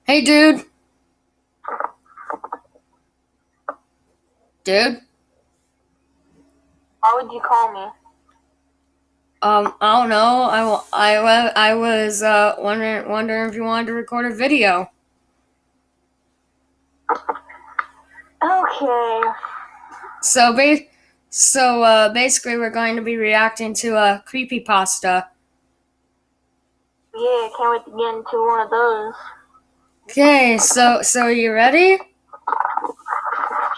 Hey, dude. Dude. Why would you call me? I don't know. I was wondering if you wanted to record a video. Okay. Basically, we're going to be reacting to a creepypasta. Yeah, can't wait to get into one of those. Okay, so are you ready?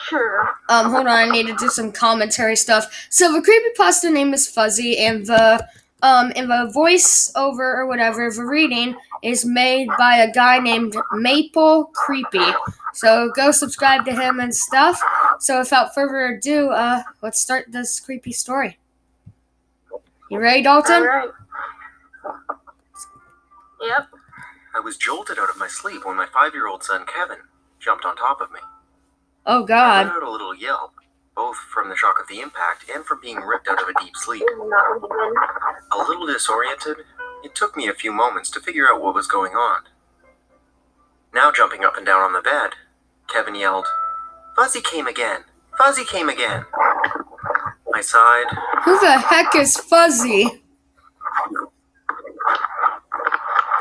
Sure. Hold on, I need to do some commentary stuff. So the creepypasta name is Fuzzy, and the voiceover or whatever, the reading is made by a guy named Maple Creepy. So go subscribe to him and stuff. So without further ado, let's start this creepy story. You ready, Dalton? Alright. Yep. I was jolted out of my sleep when my 5-year-old son Kevin jumped on top of me. Oh I God. let out a little yelp, both from the shock of the impact and from being ripped out of a deep sleep. This is not really good. A little disoriented, it took me a few moments to figure out what was going on. Now jumping up and down on the bed, Kevin yelled, "Fuzzy came again! Fuzzy came again!" I sighed. Who the heck is Fuzzy?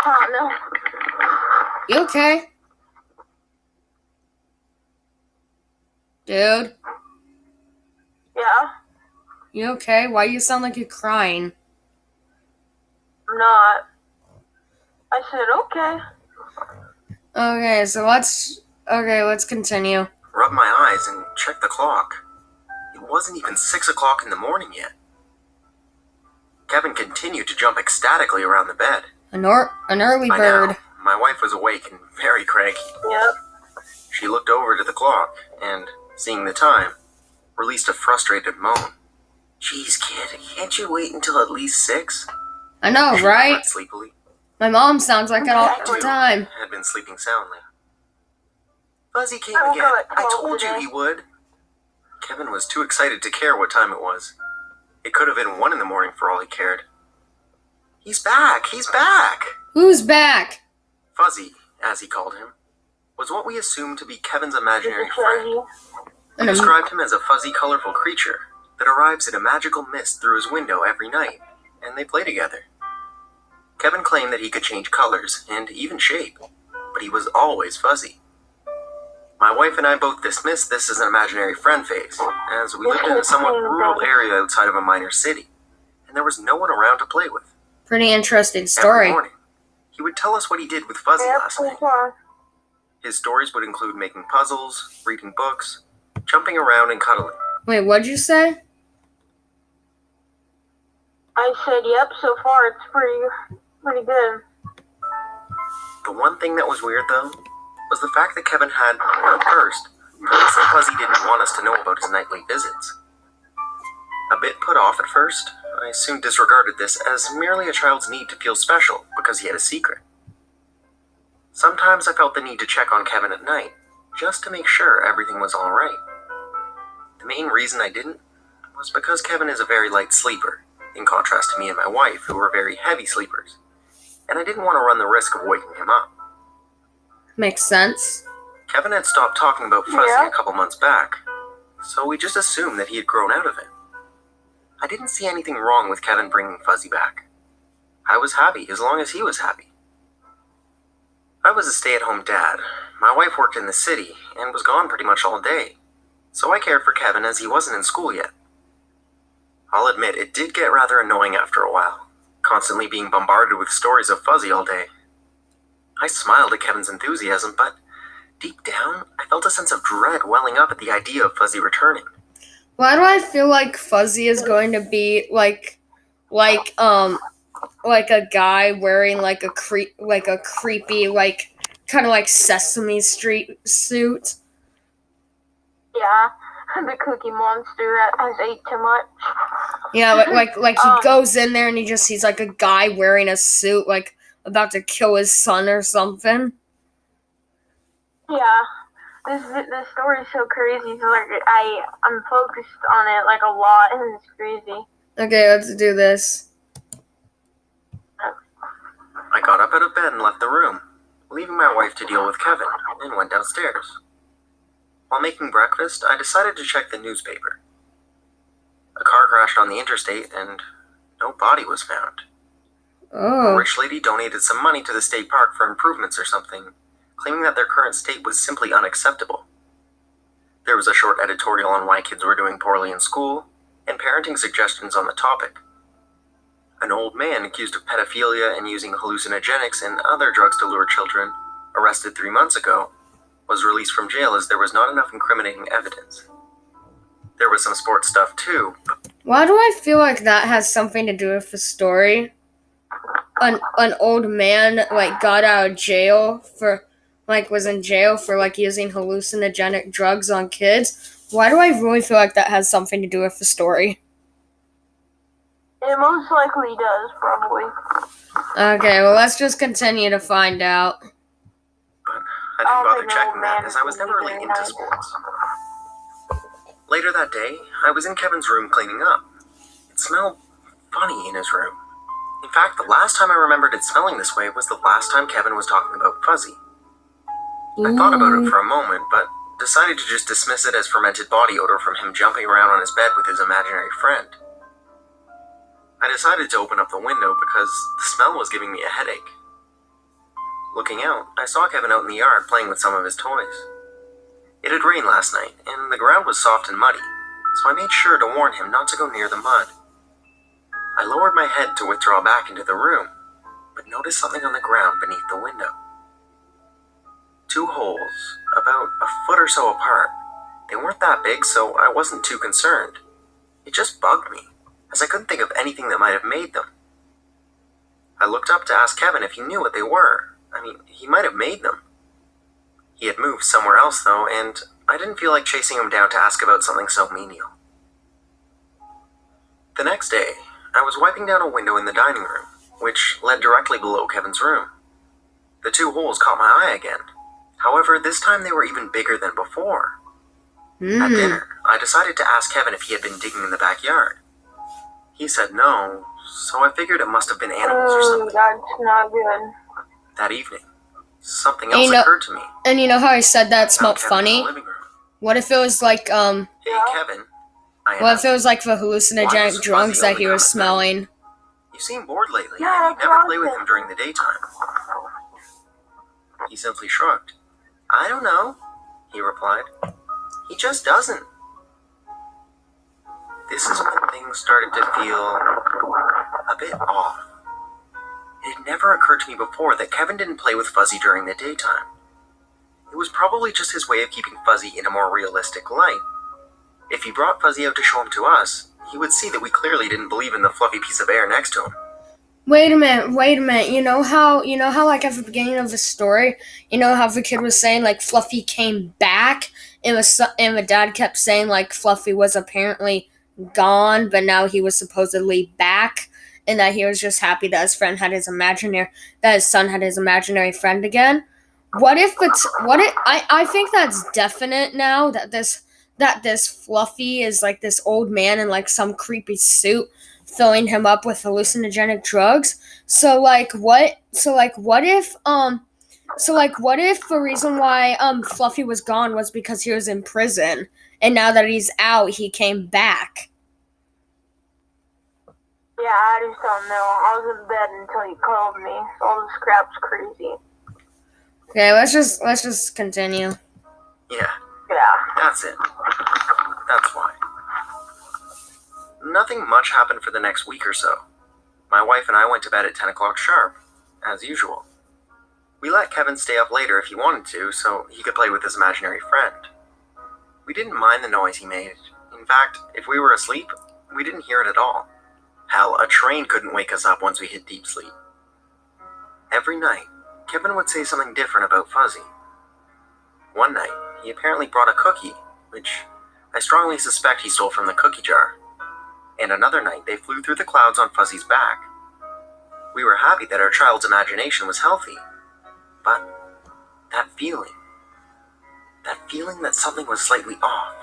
Oh no. You okay? Dude, Yeah, you okay? Why do you sound like you're crying? I'm not. I said okay. Okay, so let's continue. Rubbed my eyes and checked the clock. It wasn't even 6 o'clock in the morning yet. Kevin continued to jump ecstatically around the bed. An early By bird. now, my wife was awake and very cranky. Yep. She looked over to the clock and, seeing the time, released a frustrated moan. "Geez, kid, can't you wait until at least 6? I know, She right? replied sleepily. My mom sounds like it all the time. Had been sleeping soundly. "Fuzzy came I woke again. up at I 12 told you today." he would." Kevin was too excited to care what time it was. It could have been 1 in the morning for all he cared. "He's back! He's back!" Who's back? Fuzzy, as he called him, was what we assumed to be Kevin's This imaginary is friend. Fuzzy. We described him as a fuzzy, colorful creature that arrives in a magical mist through his window every night, and they play together. Kevin claimed that he could change colors and even shape, but he was always fuzzy. My wife and I both dismissed this as an imaginary friend phase, as we lived in a somewhat rural area outside of a minor city, and there was no one around to play with. Pretty interesting Every story. morning, he would tell us what he did with Fuzzy Yep, last so night. far. His stories would include making puzzles, reading books, jumping around, and cuddling. Wait, what'd you say? I said yep, so far it's pretty good. The one thing that was weird, though, was the fact that Kevin had, at first, told us that Fuzzy didn't want us to know about his nightly visits. A bit put off at first, I soon disregarded this as merely a child's need to feel special because he had a secret. Sometimes I felt the need to check on Kevin at night, just to make sure everything was alright. The main reason I didn't was because Kevin is a very light sleeper, in contrast to me and my wife, who were very heavy sleepers, and I didn't want to run the risk of waking him up. Makes sense. Kevin had stopped talking about Fuzzy Yeah. a couple months back, so we just assumed that he had grown out of it. I didn't see anything wrong with Kevin bringing Fuzzy back. I was happy as long as he was happy. I was a stay-at-home dad. My wife worked in the city and was gone pretty much all day, so I cared for Kevin as he wasn't in school yet. I'll admit it did get rather annoying after a while, constantly being bombarded with stories of Fuzzy all day. I smiled at Kevin's enthusiasm, but deep down, I felt a sense of dread welling up at the idea of Fuzzy returning. Why do I feel like Fuzzy is going to be like a guy wearing like a creepy kind of like Sesame Street suit? Yeah. The Cookie Monster that has ate too much. Yeah, like he goes in there and he just sees like a guy wearing a suit, like about to kill his son or something. Yeah. This story is so crazy. So like I'm focused on it like a lot, and it's crazy. Okay, let's do this. I got up out of bed and left the room. leaving my wife to deal with Kevin, and went downstairs. While making breakfast, I decided to check the newspaper. A car crashed on the interstate, and no body was found. A Oh. rich lady donated some money to the state park for improvements or something, claiming that their current state was simply unacceptable. There was a short editorial on why kids were doing poorly in school, and parenting suggestions on the topic. An old man accused of pedophilia and using hallucinogenics and other drugs to lure children, arrested 3 months ago, was released from jail as there was not enough incriminating evidence. There was some sports stuff too. Why do I feel like that has something to do with the story? An old man got out of jail for was in jail for using hallucinogenic drugs on kids. Why do I really feel like that has something to do with the story? It most likely does, probably. Okay, well let's just continue to find out. But I didn't bother checking that as I was never really into sports. Later that day, I was in Kevin's room cleaning up. It smelled funny in his room. In fact, the last time I remembered it smelling this way was the last time Kevin was talking about Fuzzy. I thought about it for a moment, but decided to just dismiss it as fermented body odor from him jumping around on his bed with his imaginary friend. I decided to open up the window because the smell was giving me a headache. Looking out, I saw Kevin out in the yard playing with some of his toys. It had rained last night, and the ground was soft and muddy, so I made sure to warn him not to go near the mud. I lowered my head to withdraw back into the room, but noticed something on the ground beneath the window. 2 holes, about a foot or so apart. They weren't that big, so I wasn't too concerned. It just bugged me, as I couldn't think of anything that might have made them. I looked up to ask Kevin if he knew what they were. I mean, he might have made them. He had moved somewhere else, though, and I didn't feel like chasing him down to ask about something so menial. The next day, I was wiping down a window in the dining room, which led directly below Kevin's room. The 2 holes caught my eye again. However, this time they were even bigger than before. At dinner, I decided to ask Kevin if he had been digging in the backyard. He said no, so I figured it must have been animals or something. That's not good. That evening, something else occurred to me. And you know how I said that smelled Kevin in the funny? living room. What if it was Hey, Kevin. what if it was the hallucinogenic drugs that he was smelling? You seem bored lately, Yeah, and you never play with him during the daytime. He simply shrugged. I don't know, he replied. He just doesn't. This is when things started to feel a bit off. It had never occurred to me before that Kevin didn't play with Fuzzy during the daytime. It was probably just his way of keeping Fuzzy in a more realistic light. If he brought Fuzzy out to show him to us, he would see that we clearly didn't believe in the fluffy piece of air next to him. Wait a minute. You know how at the beginning of the story, how the kid was saying Fluffy came back, and the dad kept saying Fluffy was apparently gone, but now he was supposedly back, and that he was just happy that his son had his imaginary friend again. I think that's definite now that this Fluffy is this old man in some creepy suit filling him up with hallucinogenic drugs. So what if the reason why Fluffy was gone was because he was in prison, and now that he's out, he came back? Yeah, I just don't know. I was in bed until you called me. All this crap's crazy. Okay, let's just continue. Yeah, Yeah. that's it. That's why. Nothing much happened for the next week or so. My wife and I went to bed at 10 o'clock sharp, as usual. We let Kevin stay up later if he wanted to, so he could play with his imaginary friend. We didn't mind the noise he made. In fact, if we were asleep, we didn't hear it at all. Hell, a train couldn't wake us up once we hit deep sleep. Every night, Kevin would say something different about Fuzzy. One night, he apparently brought a cookie, which I strongly suspect he stole from the cookie jar. And another night, they flew through the clouds on Fuzzy's back. We were happy that our child's imagination was healthy. But that feeling that something was slightly off,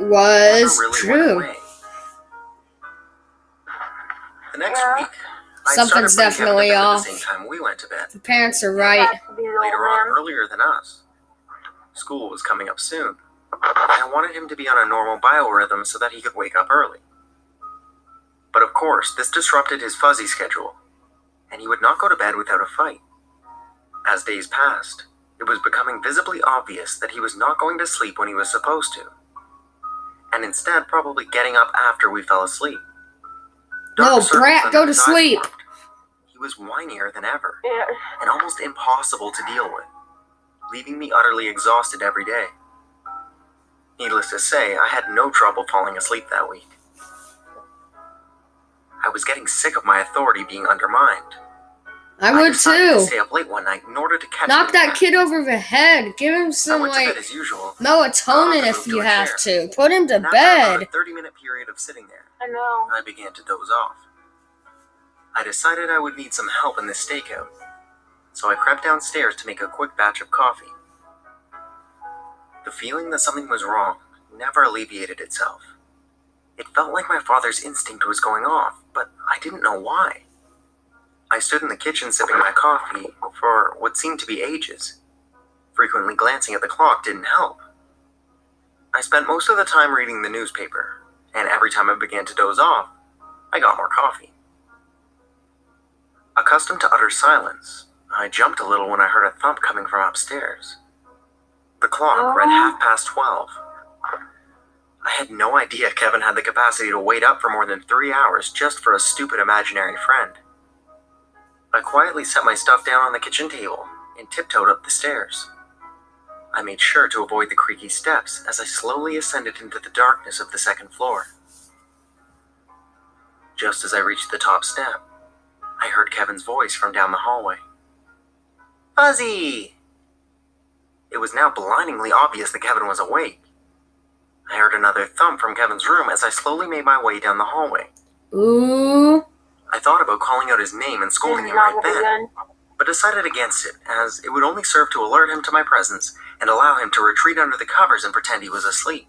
Was never really true. went away. The next week, Something's definitely At the off. same time we went to bed. The parents are right. Has to be the old Later on, man. earlier than us. School was coming up soon. I wanted him to be on a normal biorhythm so that he could wake up early. But of course, this disrupted his fuzzy schedule, and he would not go to bed without a fight. As days passed, it was becoming visibly obvious that he was not going to sleep when he was supposed to, and instead probably getting up after we fell asleep. No, Dark circles brat, under go to his eyes sleep. formed. He was whinier than ever, Yes. and almost impossible to deal with, leaving me utterly exhausted every day. Needless to say, I had no trouble falling asleep that week. I was getting sick of my authority being undermined. I would decided to too. stay up late one night in order to catch Knock him that again. kid over the head. Give him I some, went to bed like, as usual. melatonin if you have to. Put him to And after about bed. a 30-minute period of sitting there, I know. I began to doze off. I decided I would need some help in this stakeout, so I crept downstairs to make a quick batch of coffee. The feeling that something was wrong never alleviated itself. It felt like my father's instinct was going off, but I didn't know why. I stood in the kitchen sipping my coffee for what seemed to be ages. Frequently glancing at the clock didn't help. I spent most of the time reading the newspaper, and every time I began to doze off, I got more coffee. Accustomed to utter silence, I jumped a little when I heard a thump coming from upstairs. The clock read 12:30. I had no idea Kevin had the capacity to wait up for more than 3 hours just for a stupid imaginary friend. I quietly set my stuff down on the kitchen table and tiptoed up the stairs. I made sure to avoid the creaky steps as I slowly ascended into the darkness of the second floor. Just as I reached the top step, I heard Kevin's voice from down the hallway. "Fuzzy!" It was now blindingly obvious that Kevin was awake. I heard another thump from Kevin's room as I slowly made my way down the hallway. Ooh. I thought about calling out his name and scolding him right then, but decided against it, as it would only serve to alert him to my presence and allow him to retreat under the covers and pretend he was asleep.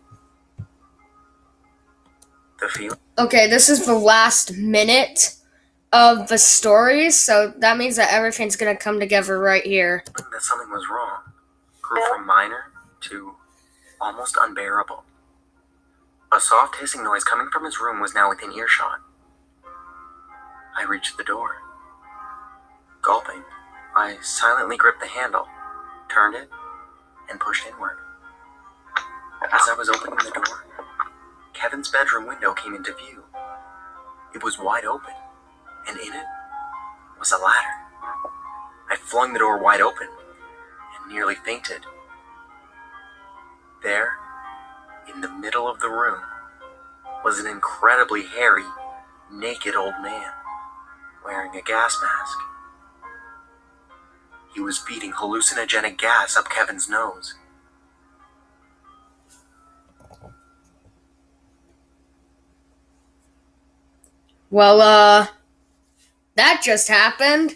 The feeling Okay, this is the last minute of the story, so that means that everything's gonna come together right here. that something was wrong grew from minor to almost unbearable. A soft hissing noise coming from his room was now within earshot. I reached the door. Gulping, I silently gripped the handle, turned it, and pushed inward. As I was opening the door, Kevin's bedroom window came into view. It was wide open, and in it was a ladder. I flung the door wide open and nearly fainted. There, in the middle of the room, was an incredibly hairy, naked old man wearing a gas mask. He was feeding hallucinogenic gas up Kevin's nose. Well, that just happened.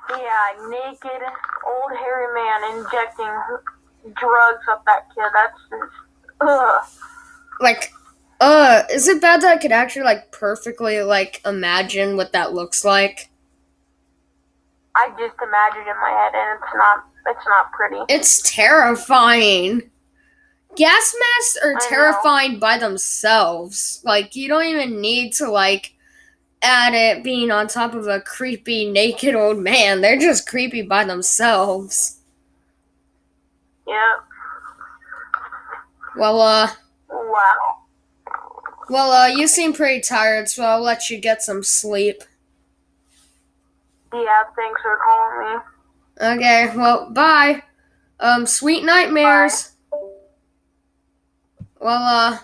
Yeah, naked, old hairy man injecting drugs up that kid. That's just, ugh. Like, is it bad that I could actually, like, perfectly, like, imagine what that looks like? I just imagined in my head, and it's not pretty. It's terrifying. Gas masks are I know. terrifying by themselves. Like, you don't even need to, like, add it being on top of a creepy naked old man. They're just creepy by themselves. Yeah. Well, Wow. you seem pretty tired, so I'll let you get some sleep. Yeah, thanks for calling me. Okay, well, bye. Sweet nightmares. Well,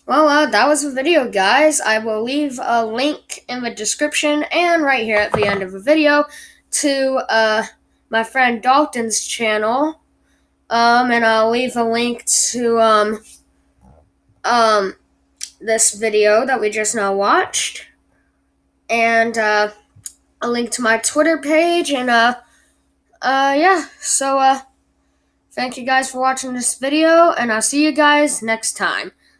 that was the video, guys. I will leave a link in the description and right here at the end of the video to, my friend Dalton's channel. And I'll leave a link to, this video that we just now watched. And, a link to my Twitter page, and, yeah, so, thank you guys for watching this video, and I'll see you guys next time.